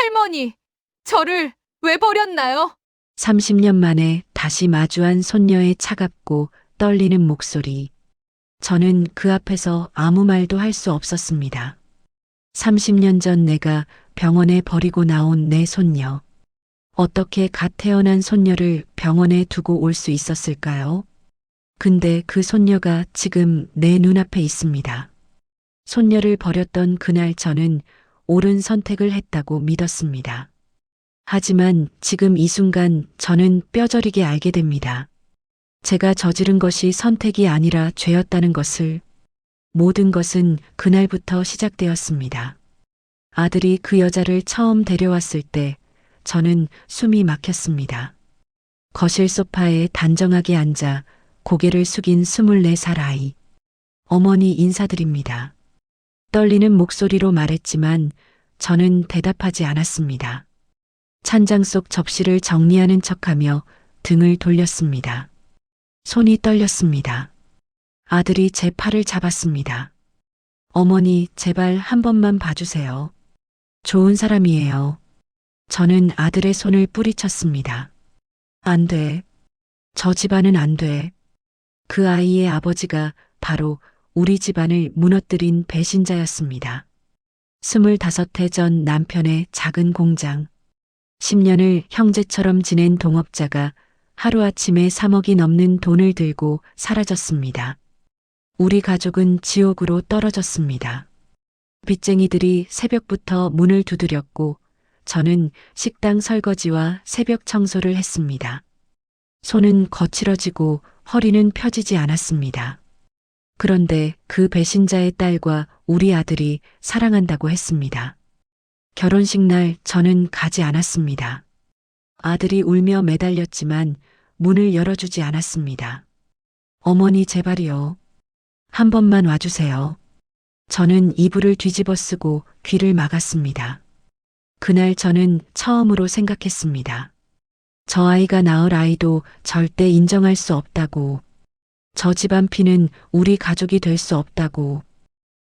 할머니, 저를 왜 버렸나요? 30년 만에 다시 마주한 손녀의 차갑고 떨리는 목소리. 저는 그 앞에서 아무 말도 할 수 없었습니다. 30년 전 내가 병원에 버리고 나온 내 손녀. 어떻게 갓 태어난 손녀를 병원에 두고 올 수 있었을까요? 근데 그 손녀가 지금 내 눈앞에 있습니다. 손녀를 버렸던 그날 저는 옳은 선택을 했다고 믿었습니다. 하지만 지금 이 순간 저는 뼈저리게 알게 됩니다. 제가 저지른 것이 선택이 아니라 죄였다는 것을. 모든 것은 그날부터 시작되었습니다. 아들이 그 여자를 처음 데려왔을 때 저는 숨이 막혔습니다. 거실 소파에 단정하게 앉아 고개를 숙인 24살 아이. 어머니 인사드립니다. 떨리는 목소리로 말했지만 저는 대답하지 않았습니다. 찬장 속 접시를 정리하는 척하며 등을 돌렸습니다. 손이 떨렸습니다. 아들이 제 팔을 잡았습니다. 어머니, 제발 한 번만 봐주세요. 좋은 사람이에요. 저는 아들의 손을 뿌리쳤습니다. 안 돼. 저 집안은 안 돼. 그 아이의 아버지가 바로 우리 집안을 무너뜨린 배신자였습니다. 25해 전 남편의 작은 공장. 10년을 형제처럼 지낸 동업자가 하루아침에 3억이 넘는 돈을 들고 사라졌습니다. 우리 가족은 지옥으로 떨어졌습니다. 빚쟁이들이 새벽부터 문을 두드렸고 저는 식당 설거지와 새벽 청소를 했습니다. 손은 거칠어지고 허리는 펴지지 않았습니다. 그런데 그 배신자의 딸과 우리 아들이 사랑한다고 했습니다. 결혼식 날 저는 가지 않았습니다. 아들이 울며 매달렸지만 문을 열어주지 않았습니다. 어머니 제발이요. 한 번만 와주세요. 저는 이불을 뒤집어 쓰고 귀를 막았습니다. 그날 저는 처음으로 생각했습니다. 저 아이가 낳을 아이도 절대 인정할 수 없다고. 저 집안 피는 우리 가족이 될 수 없다고.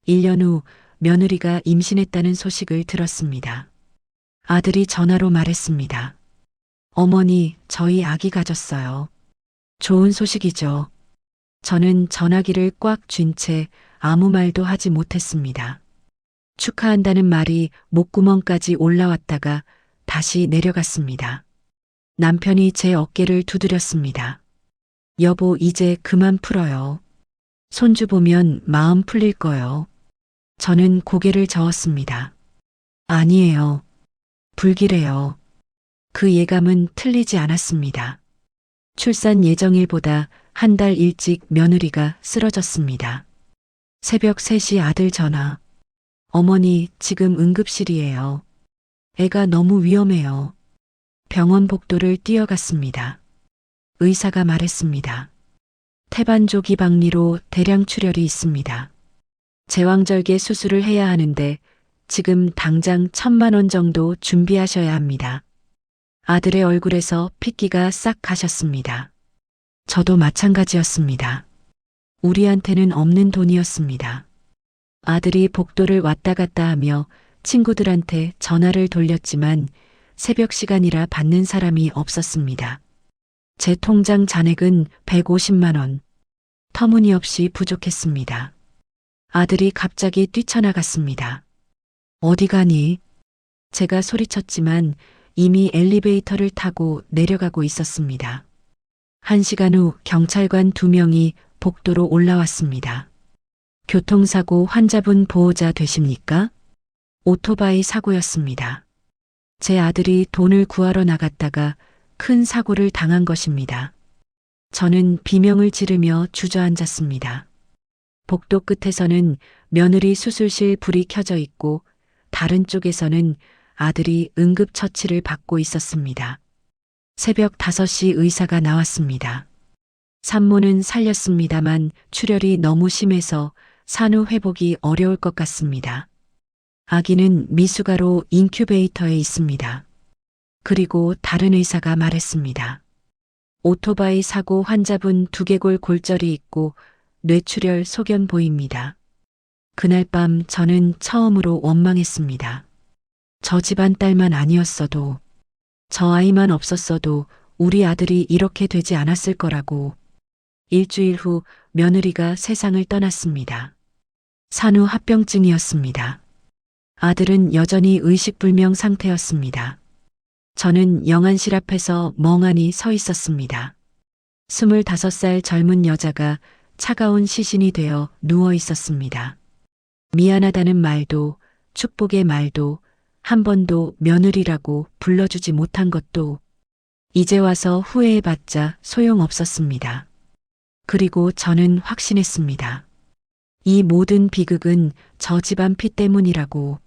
1년 후 며느리가 임신했다는 소식을 들었습니다. 아들이 전화로 말했습니다. 어머니, 저희 아기 가졌어요. 좋은 소식이죠. 저는 전화기를 꽉 쥔 채 아무 말도 하지 못했습니다. 축하한다는 말이 목구멍까지 올라왔다가 다시 내려갔습니다. 남편이 제 어깨를 두드렸습니다. 여보, 이제 그만 풀어요. 손주 보면 마음 풀릴 거요. 저는 고개를 저었습니다. 아니에요. 불길해요. 그 예감은 틀리지 않았습니다. 출산 예정일보다 한 달 일찍 며느리가 쓰러졌습니다. 새벽 3시 아들 전화. 어머니, 지금 응급실이에요. 애가 너무 위험해요. 병원 복도를 뛰어갔습니다. 의사가 말했습니다. 태반조기 박리로 대량 출혈이 있습니다. 제왕절개 수술을 해야 하는데 지금 당장 1,000만 원 정도 준비하셔야 합니다. 아들의 얼굴에서 핏기가 싹 가셨습니다. 저도 마찬가지였습니다. 우리한테는 없는 돈이었습니다. 아들이 복도를 왔다 갔다 하며 친구들한테 전화를 돌렸지만 새벽 시간이라 받는 사람이 없었습니다. 제 통장 잔액은 150만 원. 터무니없이 부족했습니다. 아들이 갑자기 뛰쳐나갔습니다. 어디 가니? 제가 소리쳤지만 이미 엘리베이터를 타고 내려가고 있었습니다. 1시간 후 경찰관 2명이 복도로 올라왔습니다. 교통사고 환자분 보호자 되십니까? 오토바이 사고였습니다. 제 아들이 돈을 구하러 나갔다가 큰 사고를 당한 것입니다. 저는 비명을 지르며 주저앉았습니다. 복도 끝에서는 며느리 수술실 불이 켜져 있고 다른 쪽에서는 아들이 응급처치를 받고 있었습니다. 새벽 5시 의사가 나왔습니다. 산모는 살렸습니다만 출혈이 너무 심해서 산후 회복이 어려울 것 같습니다. 아기는 미숙아로 인큐베이터에 있습니다. 그리고 다른 의사가 말했습니다. 오토바이 사고 환자분 두개골 골절이 있고 뇌출혈 소견 보입니다. 그날 밤 저는 처음으로 원망했습니다. 저 집안 딸만 아니었어도, 저 아이만 없었어도 우리 아들이 이렇게 되지 않았을 거라고. 일주일 후 며느리가 세상을 떠났습니다. 산후 합병증이었습니다. 아들은 여전히 의식불명 상태였습니다. 저는 영안실 앞에서 멍하니 서 있었습니다. 25살 젊은 여자가 차가운 시신이 되어 누워 있었습니다. 미안하다는 말도 축복의 말도 한 번도 며느리라고 불러주지 못한 것도 이제 와서 후회해봤자 소용없었습니다. 그리고 저는 확신했습니다. 이 모든 비극은 저 집안 피 때문이라고.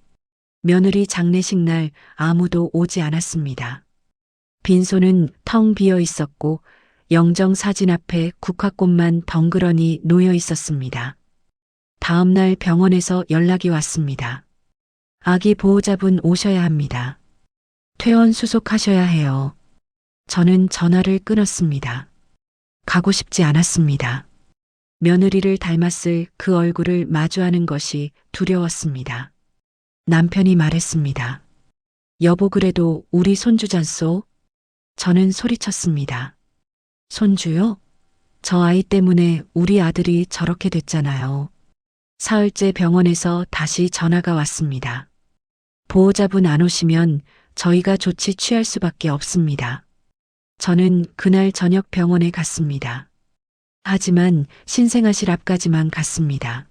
며느리 장례식 날 아무도 오지 않았습니다. 빈소는 텅 비어 있었고 영정 사진 앞에 국화꽃만 덩그러니 놓여 있었습니다. 다음 날 병원에서 연락이 왔습니다. 아기 보호자분 오셔야 합니다. 퇴원 수속하셔야 해요. 저는 전화를 끊었습니다. 가고 싶지 않았습니다. 며느리를 닮았을 그 얼굴을 마주하는 것이 두려웠습니다. 남편이 말했습니다. 여보 그래도 우리 손주잖소? 저는 소리쳤습니다. 손주요? 저 아이 때문에 우리 아들이 저렇게 됐잖아요. 사흘째 병원에서 다시 전화가 왔습니다. 보호자분 안 오시면 저희가 조치 취할 수밖에 없습니다. 저는 그날 저녁 병원에 갔습니다. 하지만 신생아실 앞까지만 갔습니다.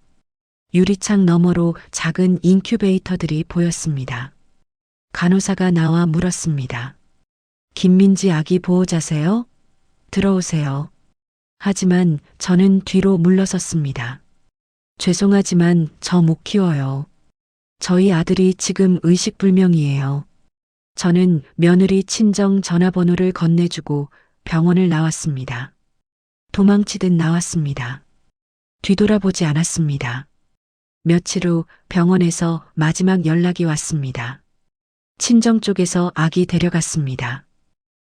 유리창 너머로 작은 인큐베이터들이 보였습니다. 간호사가 나와 물었습니다. 김민지 아기 보호자세요? 들어오세요. 하지만 저는 뒤로 물러섰습니다. 죄송하지만 저 못 키워요. 저희 아들이 지금 의식불명이에요. 저는 며느리 친정 전화번호를 건네주고 병원을 나왔습니다. 도망치듯 나왔습니다. 뒤돌아보지 않았습니다. 며칠 후 병원에서 마지막 연락이 왔습니다. 친정 쪽에서 아기 데려갔습니다.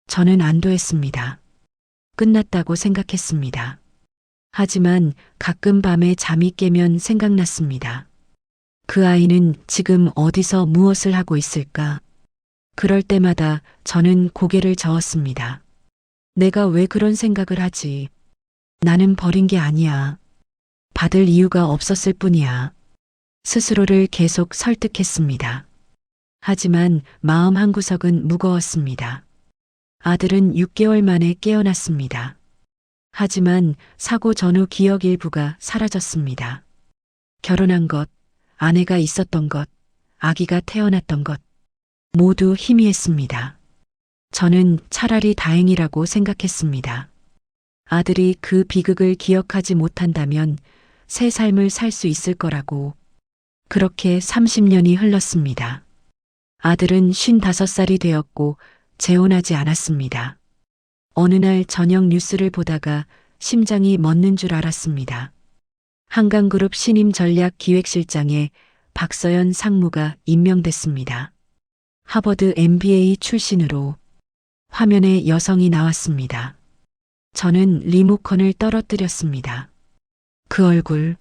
저는 안도했습니다. 끝났다고 생각했습니다. 하지만 가끔 밤에 잠이 깨면 생각났습니다. 그 아이는 지금 어디서 무엇을 하고 있을까? 그럴 때마다 저는 고개를 저었습니다. 내가 왜 그런 생각을 하지? 나는 버린 게 아니야. 받을 이유가 없었을 뿐이야. 스스로를 계속 설득했습니다. 하지만 마음 한구석은 무거웠습니다. 아들은 6개월 만에 깨어났습니다. 하지만 사고 전후 기억 일부가 사라졌습니다. 결혼한 것, 아내가 있었던 것, 아기가 태어났던 것, 모두 희미했습니다. 저는 차라리 다행이라고 생각했습니다. 아들이 그 비극을 기억하지 못한다면 새 삶을 살 수 있을 거라고. 그렇게 30년이 흘렀습니다. 아들은 55살이 되었고 재혼하지 않았습니다. 어느 날 저녁 뉴스를 보다가 심장이 멎는 줄 알았습니다. 한강그룹 신임 전략 기획실장에 박서연 상무가 임명됐습니다. 하버드 MBA 출신으로. 화면에 여성이 나왔습니다. 저는 리모컨을 떨어뜨렸습니다. 그 얼굴,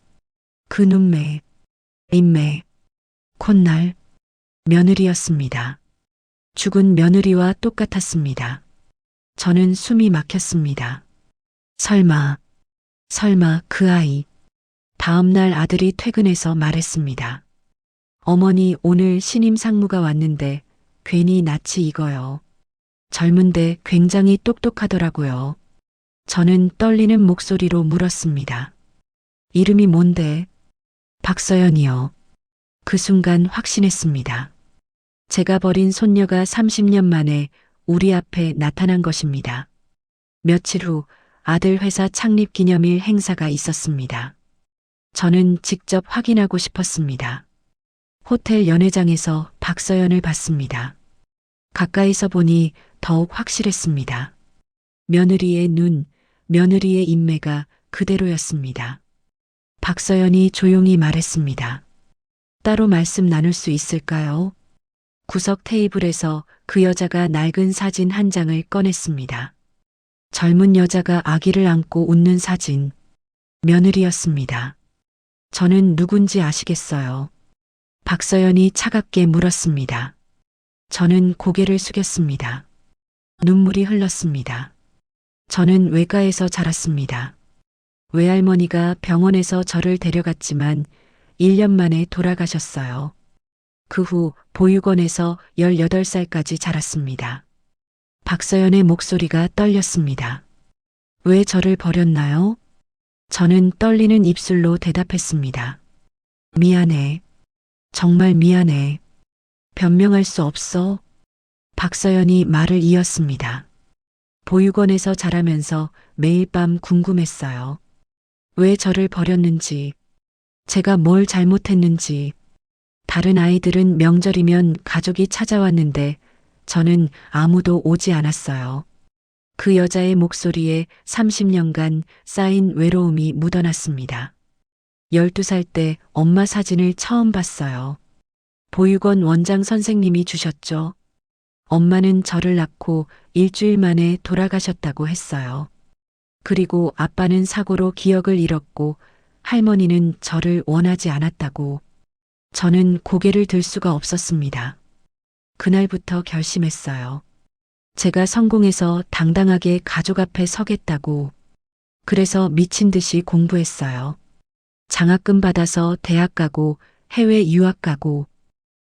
그 눈매, 인매, 콧날, 며느리였습니다. 죽은 며느리와 똑같았습니다. 저는 숨이 막혔습니다. 설마 그 아이. 다음 날 아들이 퇴근해서 말했습니다. 어머니 오늘 신임 상무가 왔는데 괜히 낯이 익어요. 젊은데 굉장히 똑똑하더라고요. 저는 떨리는 목소리로 물었습니다. 이름이 뭔데? 박서연이요. 그 순간 확신했습니다. 제가 버린 손녀가 30년 만에 우리 앞에 나타난 것입니다. 며칠 후 아들 회사 창립 기념일 행사가 있었습니다. 저는 직접 확인하고 싶었습니다. 호텔 연회장에서 박서연을 봤습니다. 가까이서 보니 더욱 확실했습니다. 며느리의 눈, 며느리의 인매가 그대로였습니다. 박서연이 조용히 말했습니다. 따로 말씀 나눌 수 있을까요? 구석 테이블에서 그 여자가 낡은 사진 한 장을 꺼냈습니다. 젊은 여자가 아기를 안고 웃는 사진. 며느리였습니다. 저는 누군지 아시겠어요? 박서연이 차갑게 물었습니다. 저는 고개를 숙였습니다. 눈물이 흘렀습니다. 저는 외가에서 자랐습니다. 외할머니가 병원에서 저를 데려갔지만 1년 만에 돌아가셨어요. 그 후 보육원에서 18살까지 자랐습니다. 박서연의 목소리가 떨렸습니다. 왜 저를 버렸나요? 저는 떨리는 입술로 대답했습니다. 미안해. 정말 미안해. 변명할 수 없어. 박서연이 말을 이었습니다. 보육원에서 자라면서 매일 밤 궁금했어요. 왜 저를 버렸는지, 제가 뭘 잘못했는지. 다른 아이들은 명절이면 가족이 찾아왔는데 저는 아무도 오지 않았어요. 그 여자의 목소리에 30년간 쌓인 외로움이 묻어났습니다. 12살 때 엄마 사진을 처음 봤어요. 보육원 원장 선생님이 주셨죠. 엄마는 저를 낳고 일주일 만에 돌아가셨다고 했어요. 그리고 아빠는 사고로 기억을 잃었고 할머니는 저를 원하지 않았다고. 저는 고개를 들 수가 없었습니다. 그날부터 결심했어요. 제가 성공해서 당당하게 가족 앞에 서겠다고. 그래서 미친 듯이 공부했어요. 장학금 받아서 대학 가고 해외 유학 가고.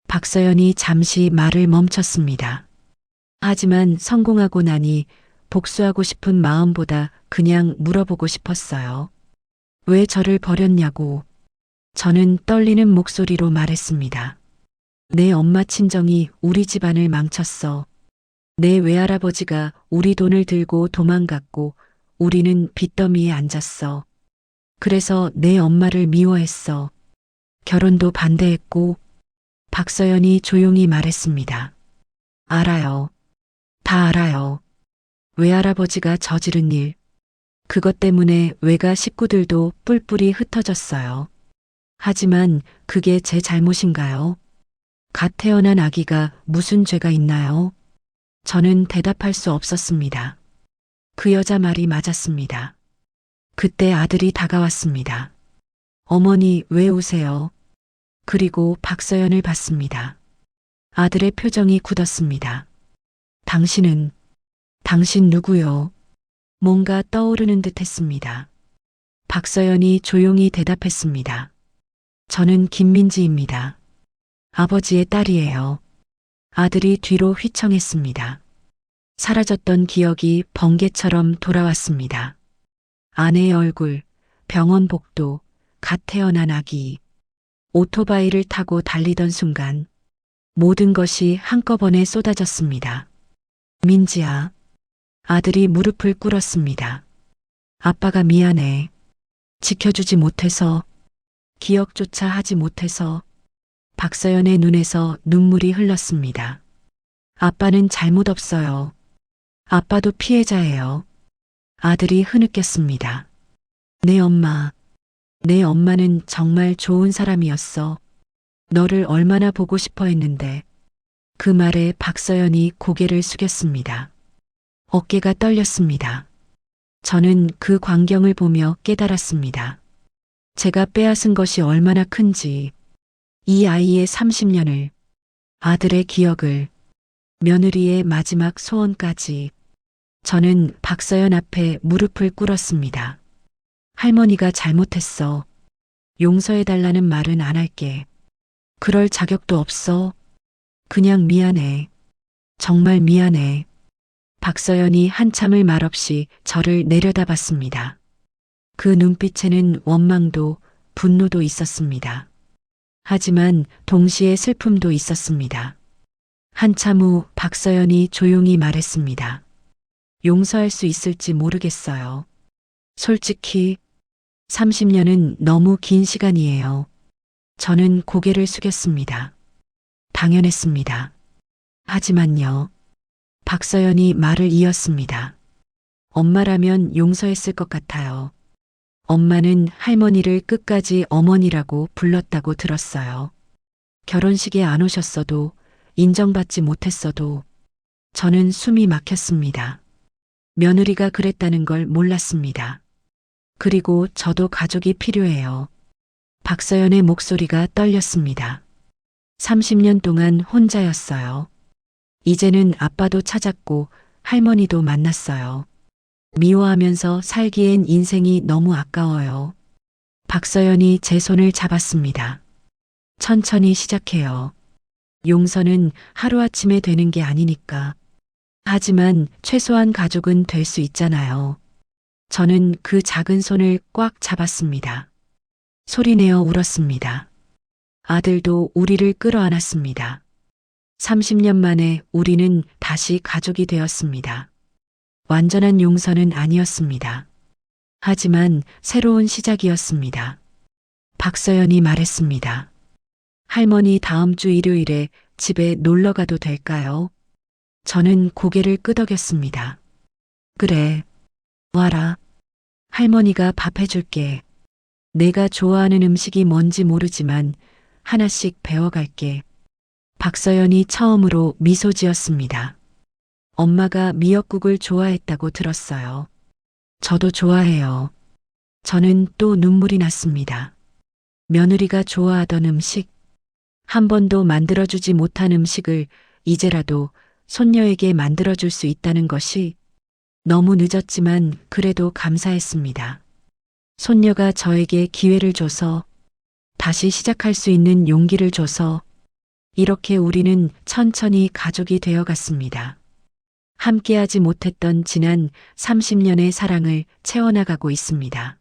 박서연이 잠시 말을 멈췄습니다. 하지만 성공하고 나니 복수하고 싶은 마음보다 그냥 물어보고 싶었어요. 왜 저를 버렸냐고. 저는 떨리는 목소리로 말했습니다. 내 엄마 친정이 우리 집안을 망쳤어. 내 외할아버지가 우리 돈을 들고 도망갔고 우리는 빚더미에 앉았어. 그래서 내 엄마를 미워했어. 결혼도 반대했고. 박서연이 조용히 말했습니다. 알아요. 다 알아요. 외할아버지가 저지른 일. 그것 때문에 외가 식구들도 뿔뿔이 흩어졌어요. 하지만 그게 제 잘못인가요? 갓 태어난 아기가 무슨 죄가 있나요? 저는 대답할 수 없었습니다. 그 여자 말이 맞았습니다. 그때 아들이 다가왔습니다. 어머니 왜 우세요? 그리고 박서연을 봤습니다. 아들의 표정이 굳었습니다. 당신 누구요? 뭔가 떠오르는 듯 했습니다. 박서연이 조용히 대답했습니다. 저는 김민지입니다. 아버지의 딸이에요. 아들이 뒤로 휘청했습니다. 사라졌던 기억이 번개처럼 돌아왔습니다. 아내의 얼굴, 병원 복도, 갓 태어난 아기, 오토바이를 타고 달리던 순간 모든 것이 한꺼번에 쏟아졌습니다. 민지야. 아들이 무릎을 꿇었습니다. 아빠가 미안해. 지켜주지 못해서, 기억조차 하지 못해서. 박서연의 눈에서 눈물이 흘렀습니다. 아빠는 잘못 없어요. 아빠도 피해자예요. 아들이 흐느꼈습니다. 내 엄마는 정말 좋은 사람이었어. 너를 얼마나 보고 싶어 했는데. 그 말에 박서연이 고개를 숙였습니다. 어깨가 떨렸습니다. 저는 그 광경을 보며 깨달았습니다. 제가 빼앗은 것이 얼마나 큰지. 이 아이의 30년을, 아들의 기억을, 며느리의 마지막 소원까지. 저는 박서연 앞에 무릎을 꿇었습니다. 할머니가 잘못했어. 용서해달라는 말은 안 할게. 그럴 자격도 없어. 그냥 미안해. 정말 미안해. 박서연이 한참을 말없이 저를 내려다봤습니다. 그 눈빛에는 원망도 분노도 있었습니다. 하지만 동시에 슬픔도 있었습니다. 한참 후 박서연이 조용히 말했습니다. 용서할 수 있을지 모르겠어요. 솔직히 30년은 너무 긴 시간이에요. 저는 고개를 숙였습니다. 당연했습니다. 하지만요. 박서연이 말을 이었습니다. 엄마라면 용서했을 것 같아요. 엄마는 할머니를 끝까지 어머니라고 불렀다고 들었어요. 결혼식에 안 오셨어도, 인정받지 못했어도 저는 숨이 막혔습니다. 며느리가 그랬다는 걸 몰랐습니다. 그리고 저도 가족이 필요해요. 박서연의 목소리가 떨렸습니다. 30년 동안 혼자였어요. 이제는 아빠도 찾았고 할머니도 만났어요. 미워하면서 살기엔 인생이 너무 아까워요. 박서연이 제 손을 잡았습니다. 천천히 시작해요. 용서는 하루아침에 되는 게 아니니까. 하지만 최소한 가족은 될 수 있잖아요. 저는 그 작은 손을 꽉 잡았습니다. 소리내어 울었습니다. 아들도 우리를 끌어안았습니다. 30년 만에 우리는 다시 가족이 되었습니다. 완전한 용서는 아니었습니다. 하지만 새로운 시작이었습니다. 박서연이 말했습니다. 할머니 다음 주 일요일에 집에 놀러 가도 될까요? 저는 고개를 끄덕였습니다. 그래, 와라. 할머니가 밥 해줄게. 내가 좋아하는 음식이 뭔지 모르지만 하나씩 배워갈게. 박서연이 처음으로 미소 지었습니다. 엄마가 미역국을 좋아했다고 들었어요. 저도 좋아해요. 저는 또 눈물이 났습니다. 며느리가 좋아하던 음식, 한 번도 만들어주지 못한 음식을 이제라도 손녀에게 만들어줄 수 있다는 것이 너무 늦었지만 그래도 감사했습니다. 손녀가 저에게 기회를 줘서 다시 시작할 수 있는 용기를 줘서 이렇게 우리는 천천히 가족이 되어 갔습니다. 함께하지 못했던 지난 30년의 사랑을 채워나가고 있습니다.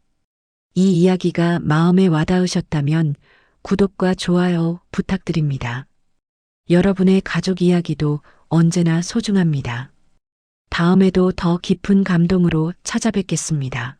이 이야기가 마음에 와닿으셨다면 구독과 좋아요 부탁드립니다. 여러분의 가족 이야기도 언제나 소중합니다. 다음에도 더 깊은 감동으로 찾아뵙겠습니다.